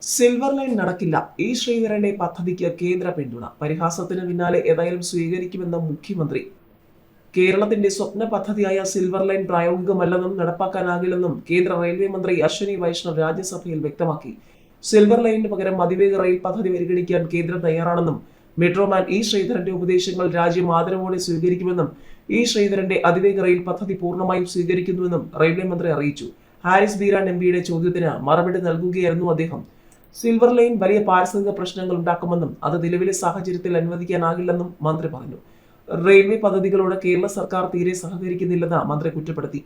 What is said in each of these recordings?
Silver line നടക്കില്ല. E ശ്രീധരന്റെ പദ്ധതിക്ക് കേന്ദ്ര പിന്തുണ. പരിഹാസത്തിന് പിന്നാലെ ഏതായാലും സ്വീകരിക്കുമെന്ന മുഖ്യമന്ത്രി. കേരളത്തിന്റെ സ്വപ്ന പദ്ധതിയായ സിൽവർ ലൈൻ പ്രായോഗികമല്ലെന്നും നടപ്പാക്കാനാകില്ലെന്നും കേന്ദ്ര റെയിൽവേ മന്ത്രി അശ്വനി വൈഷ്ണവ് രാജ്യസഭയിൽ വ്യക്തമാക്കി. സിൽവർ ലൈനിന് പകരം അതിവേഗ റെയിൽ പദ്ധതി പരിഗണിക്കാൻ കേന്ദ്രം തയ്യാറാണെന്നും മെട്രോമാൻ ഇ ശ്രീധരന്റെ ഉപദേശങ്ങൾ രാജ്യം ആദരവോടെ സ്വീകരിക്കുമെന്നും ഇ ശ്രീധരന്റെ അതിവേഗ റെയിൽ പദ്ധതി പൂർണ്ണമായും സ്വീകരിക്കുന്നുവെന്നും റെയിൽവേ മന്ത്രി അറിയിച്ചു. ഹാരിസ് ബീരാൻ എംപിയുടെ ചോദ്യത്തിന് മറുപടി നൽകുകയായിരുന്നു അദ്ദേഹം. സിൽവർ ലൈൻ വലിയ പാരിസ്ഥിതിക പ്രശ്നങ്ങൾ ഉണ്ടാക്കുമെന്നും അത് നിലവിലെ സാഹചര്യത്തിൽ അനുവദിക്കാനാകില്ലെന്നും മന്ത്രി പറഞ്ഞു. റെയിൽവേ പദ്ധതികളോട് കേരള സർക്കാർ തീരെ സഹകരിക്കുന്നില്ലെന്ന് മന്ത്രി കുറ്റപ്പെടുത്തി.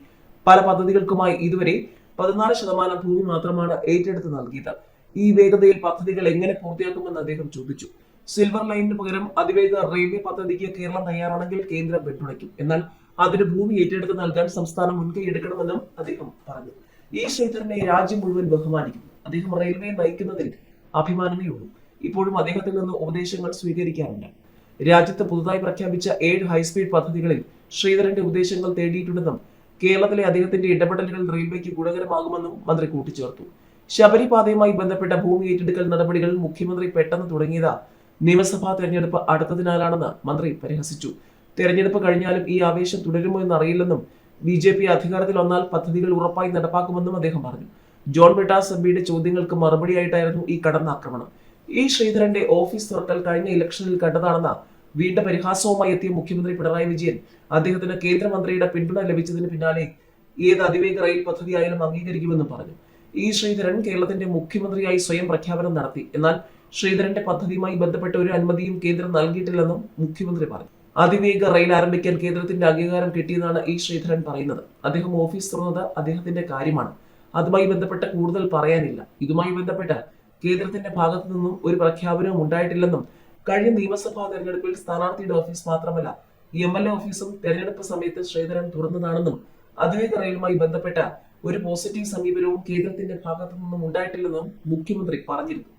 പല പദ്ധതികൾക്കുമായി ഇതുവരെ 14% ഭൂമി മാത്രമാണ് ഏറ്റെടുത്ത് നൽകിയത്. ഈ വേഗതയിൽ പദ്ധതികൾ എങ്ങനെ പൂർത്തിയാക്കുമെന്ന് അദ്ദേഹം ചോദിച്ചു. സിൽവർ ലൈനിന് പകരം അതിവേഗ റെയിൽവേ പദ്ധതിക്ക് കേരളം തയ്യാറാണെങ്കിൽ കേന്ദ്രം പിന്തുണയ്ക്കും. എന്നാൽ അതിന് ഭൂമി ഏറ്റെടുത്ത് നൽകാൻ സംസ്ഥാനം മുൻകൈ എടുക്കണമെന്നും അദ്ദേഹം പറഞ്ഞു. ഈ ശ്രീധരനെ രാജ്യം മുഴുവൻ ബഹുമാനിക്കുന്നു. അദ്ദേഹം റെയിൽവേ നയിക്കുന്നതിൽ അഭിമാനമേ ഉള്ളൂ. ഇപ്പോഴും അദ്ദേഹത്തിൽ നിന്ന് ഉപദേശങ്ങൾ സ്വീകരിക്കാറുണ്ട്. രാജ്യത്ത് പുതുതായി പ്രഖ്യാപിച്ച 7 ഹൈസ്പീഡ് പദ്ധതികളിൽ ശ്രീധരന്റെ ഉപദേശങ്ങൾ തേടിയിട്ടുണ്ടെന്നും കേരളത്തിലെ അദ്ദേഹത്തിന്റെ ഇടപെടലുകൾ റെയിൽവേക്ക് ഗുണകരമാകുമെന്നും മന്ത്രി കൂട്ടിച്ചേർത്തു. ശബരിപാതയുമായി ബന്ധപ്പെട്ട ഭൂമി ഏറ്റെടുക്കൽ നടപടികൾ മുഖ്യമന്ത്രി പെട്ടെന്ന് തുടങ്ങിയത് നിയമസഭാ തെരഞ്ഞെടുപ്പ് അടുത്തതിനാലാണെന്ന് മന്ത്രി പരിഹസിച്ചു. തെരഞ്ഞെടുപ്പ് കഴിഞ്ഞാലും ഈ ആവേശം തുടരുമോ എന്നറിയില്ലെന്നും BJP അധികാരത്തിൽ വന്നാൽ പദ്ധതികൾ ഉറപ്പായി നടപ്പാക്കുമെന്നും അദ്ദേഹം പറഞ്ഞു. ജോൺ ബ്രിട്ടാസ് എംപിയുടെ ചോദ്യങ്ങൾക്ക് മറുപടിയായിട്ടായിരുന്നു ഈ കടന്നാക്രമണം. ഇ ശ്രീധരന്റെ ഓഫീസ് തുറക്കൽ കഴിഞ്ഞ ഇലക്ഷനിൽ കണ്ടതാണെന്ന വീണ്ടും പരിഹാസവുമായി എത്തിയ മുഖ്യമന്ത്രി പിണറായി വിജയൻ അദ്ദേഹത്തിന് കേന്ദ്രമന്ത്രിയുടെ പിന്തുണ ലഭിച്ചതിന് പിന്നാലെ ഏത് അതിവേഗ റെയിൽ പദ്ധതിയായാലും അംഗീകരിക്കുമെന്നും പറഞ്ഞു. ഇ ശ്രീധരൻ കേരളത്തിന്റെ മുഖ്യമന്ത്രിയായി സ്വയം പ്രഖ്യാപനം നടത്തി. എന്നാൽ ശ്രീധരന്റെ പദ്ധതിയുമായി ബന്ധപ്പെട്ട ഒരു അനുമതിയും കേന്ദ്രം നൽകിയിട്ടില്ലെന്നും മുഖ്യമന്ത്രി പറഞ്ഞു. അതിവേഗ റെയിൽ ആരംഭിക്കാൻ കേന്ദ്രത്തിന്റെ അംഗീകാരം കിട്ടിയെന്നാണ് ഇ ശ്രീധരൻ പറയുന്നത്. അദ്ദേഹം ഓഫീസ് തുറന്നത് അദ്ദേഹത്തിന്റെ കാര്യമാണ്. അതുമായി ബന്ധപ്പെട്ട കൂടുതൽ പറയാനില്ല. ഇതുമായി ബന്ധപ്പെട്ട് കേന്ദ്രത്തിന്റെ ഭാഗത്തു നിന്നും ഒരു പ്രഖ്യാപനവും ഉണ്ടായിട്ടില്ലെന്നും കഴിഞ്ഞ നിയമസഭാ തെരഞ്ഞെടുപ്പിൽ സ്ഥാനാർത്ഥിയുടെ ഓഫീസ് മാത്രമല്ല MLA ഓഫീസും തെരഞ്ഞെടുപ്പ് സമയത്ത് ശ്രീധരൻ തുറന്നതാണെന്നും അതിവേഗ റെയിലുമായി ബന്ധപ്പെട്ട ഒരു പോസിറ്റീവ് സമീപനവും കേന്ദ്രത്തിന്റെ ഭാഗത്തു നിന്നും ഉണ്ടായിട്ടില്ലെന്നും മുഖ്യമന്ത്രി പറഞ്ഞിരുന്നു.